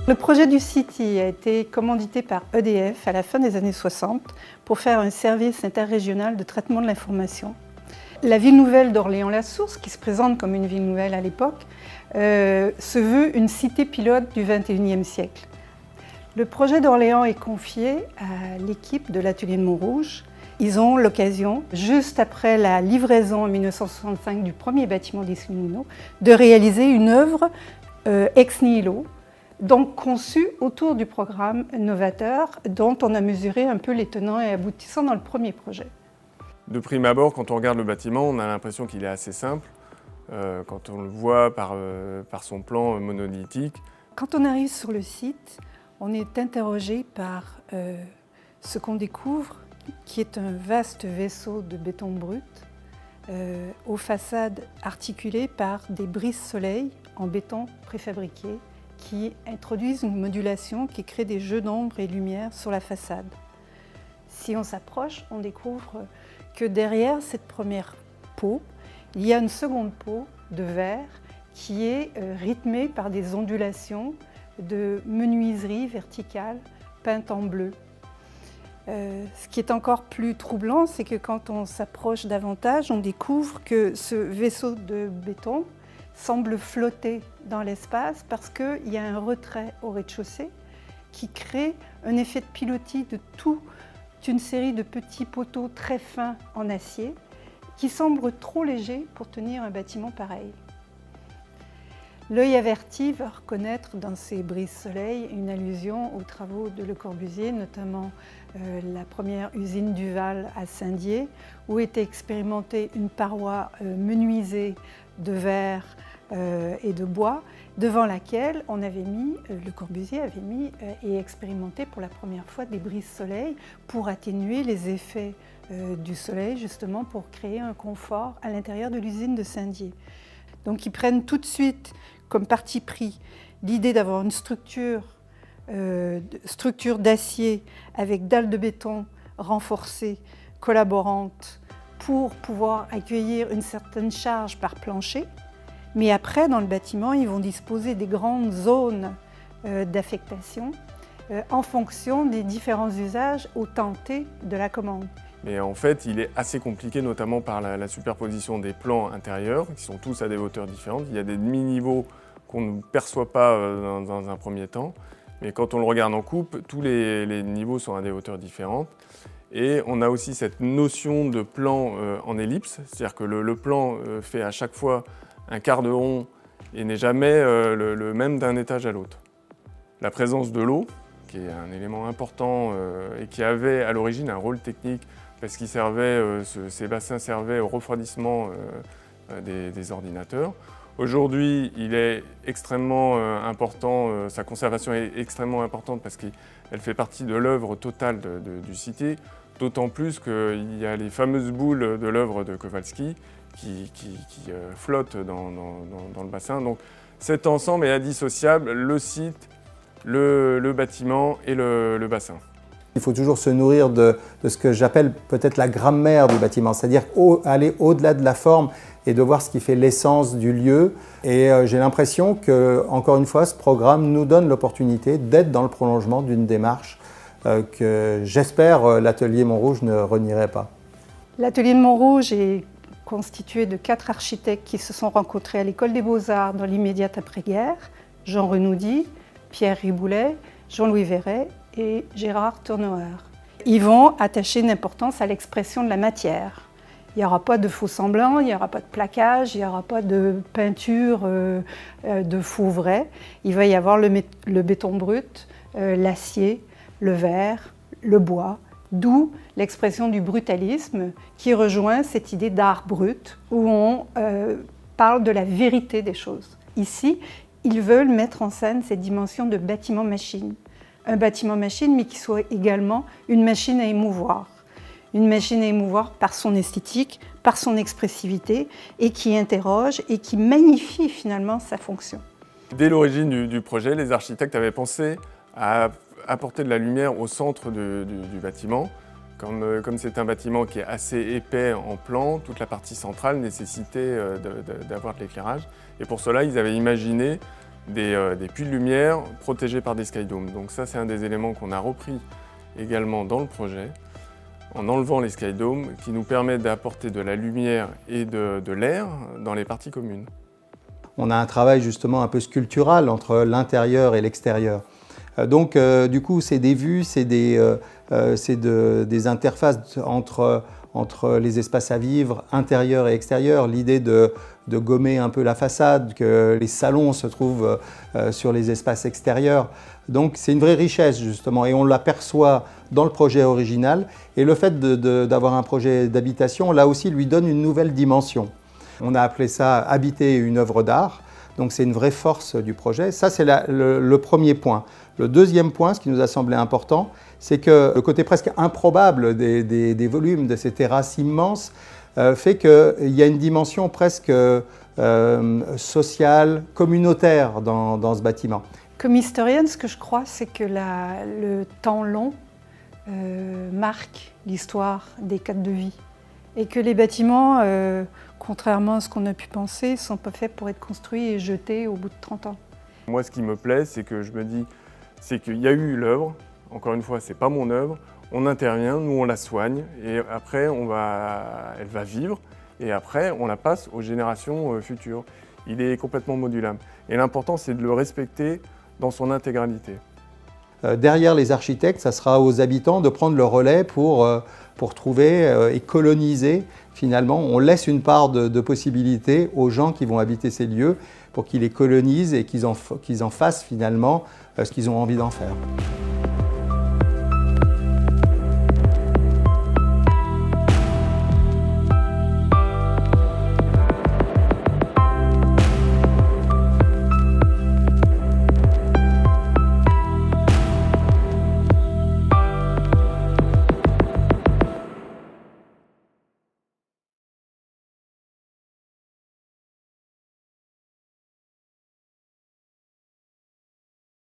Le projet du City a été commandité par EDF à la fin des années 60 pour faire un service interrégional de traitement de l'information. La ville nouvelle d'Orléans-la-Source, qui se présente comme une ville nouvelle à l'époque, se veut une cité pilote du XXIe siècle. Le projet d'Orléans est confié à l'équipe de l'atelier de Montrouge. Ils ont l'occasion, juste après la livraison en 1965 du premier bâtiment des Moulineaux, de réaliser une œuvre ex nihilo, donc conçue autour du programme novateur dont on a mesuré un peu les tenants et aboutissants dans le premier projet. De prime abord, quand on regarde le bâtiment, on a l'impression qu'il est assez simple, quand on le voit par son plan monolithique. Quand on arrive sur le site, on est interrogé par ce qu'on découvre, qui est un vaste vaisseau de béton brut, aux façades articulées par des brises-soleil en béton préfabriqué, qui introduisent une modulation qui crée des jeux d'ombre et lumière sur la façade. Si on s'approche, on découvre que derrière cette première peau, il y a une seconde peau de verre qui est rythmée par des ondulations de menuiserie verticale peinte en bleu. Ce qui est encore plus troublant, c'est que quand on s'approche davantage, on découvre que ce vaisseau de béton semble flotter dans l'espace parce qu'il y a un retrait au rez-de-chaussée qui crée un effet de pilotis de toute une série de petits poteaux très fins en acier qui semblent trop légers pour tenir un bâtiment pareil. L'œil averti va reconnaître dans ces brises-soleil une allusion aux travaux de Le Corbusier, notamment la première usine Duval à Saint-Dié, où était expérimentée une paroi menuisée de verre et de bois, devant laquelle Le Corbusier avait mis et expérimenté pour la première fois des brises-soleil pour atténuer les effets du soleil, justement pour créer un confort à l'intérieur de l'usine de Saint-Dié. Donc ils prennent tout de suite comme parti pris l'idée d'avoir une structure d'acier avec dalles de béton renforcées, collaborantes, pour pouvoir accueillir une certaine charge par plancher. Mais après, dans le bâtiment, ils vont disposer des grandes zones d'affectation en fonction des différents usages au temps T de la commande. Mais en fait, il est assez compliqué, notamment par la superposition des plans intérieurs, qui sont tous à des hauteurs différentes. Il y a des demi-niveaux qu'on ne perçoit pas dans un premier temps. Mais quand on le regarde en coupe, tous les niveaux sont à des hauteurs différentes. Et on a aussi cette notion de plan en ellipse, c'est-à-dire que le plan fait à chaque fois un quart de rond et n'est jamais le même d'un étage à l'autre. La présence de l'eau, qui est un élément important et qui avait à l'origine un rôle technique, parce que ces bassins servaient au refroidissement des ordinateurs. Aujourd'hui, il est extrêmement important, sa conservation est extrêmement importante parce qu'elle fait partie de l'œuvre totale du City, d'autant plus qu'il y a les fameuses boules de l'œuvre de Kowalski qui flottent dans le bassin. Donc cet ensemble est indissociable, le site, le bâtiment et le bassin. Il faut toujours se nourrir de ce que j'appelle peut-être la grammaire du bâtiment, c'est-à-dire aller au-delà de la forme et de voir ce qui fait l'essence du lieu. Et j'ai l'impression que, encore une fois, ce programme nous donne l'opportunité d'être dans le prolongement d'une démarche que j'espère l'atelier Montrouge ne renierait pas. L'atelier de Montrouge est constitué de 4 architectes qui se sont rencontrés à l'École des Beaux-Arts dans l'immédiate après-guerre, Jean Renoudy, Pierre Riboulet, Jean-Louis Verret et Gérard Tournauer. Ils vont attacher une importance à l'expression de la matière. Il n'y aura pas de faux semblants, il n'y aura pas de plaquage, il n'y aura pas de peinture de faux vrai. Il va y avoir le béton brut, l'acier, le verre, le bois, d'où l'expression du brutalisme qui rejoint cette idée d'art brut où on parle de la vérité des choses. Ici, ils veulent mettre en scène cette dimension de bâtiment-machine. Un bâtiment-machine, mais qui soit également une machine à émouvoir. Une machine à émouvoir par son esthétique, par son expressivité, et qui interroge et qui magnifie finalement sa fonction. Dès l'origine du projet, les architectes avaient pensé à apporter de la lumière au centre du bâtiment. Comme c'est un bâtiment qui est assez épais en plan, toute la partie centrale nécessitait d'avoir de l'éclairage. Et pour cela, ils avaient imaginé des puits de lumière protégés par des skydomes. Donc ça, c'est un des éléments qu'on a repris également dans le projet, en enlevant les skydomes, qui nous permettent d'apporter de la lumière et de l'air dans les parties communes. On a un travail justement un peu sculptural entre l'intérieur et l'extérieur. Donc du coup, c'est des vues, c'est des interfaces entre les espaces à vivre, intérieur et extérieur. L'idée de gommer un peu la façade, que les salons se trouvent sur les espaces extérieurs. Donc c'est une vraie richesse justement et on l'aperçoit dans le projet original. Et le fait d'avoir un projet d'habitation, là aussi, lui donne une nouvelle dimension. On a appelé ça « Habiter une œuvre d'art ». Donc c'est une vraie force du projet. Ça, c'est le premier point. Le deuxième point, ce qui nous a semblé important, c'est que le côté presque improbable des volumes de ces terrasses immenses fait qu'il y a une dimension presque sociale, communautaire dans ce bâtiment. Comme historienne, ce que je crois, c'est que le temps long marque l'histoire des cadres de vie. Et que les bâtiments, contrairement à ce qu'on a pu penser, ne sont pas faits pour être construits et jetés au bout de 30 ans. Moi, ce qui me plaît, c'est que je me dis, c'est qu'il y a eu l'œuvre. Encore une fois, ce n'est pas mon œuvre. On intervient, nous on la soigne et après elle va vivre et après on la passe aux générations futures. Il est complètement modulable. Et l'important, c'est de le respecter dans son intégralité. Derrière les architectes, ça sera aux habitants de prendre le relais pour trouver et coloniser. Finalement, on laisse une part de possibilités aux gens qui vont habiter ces lieux pour qu'ils les colonisent et qu'ils en fassent finalement ce qu'ils ont envie d'en faire.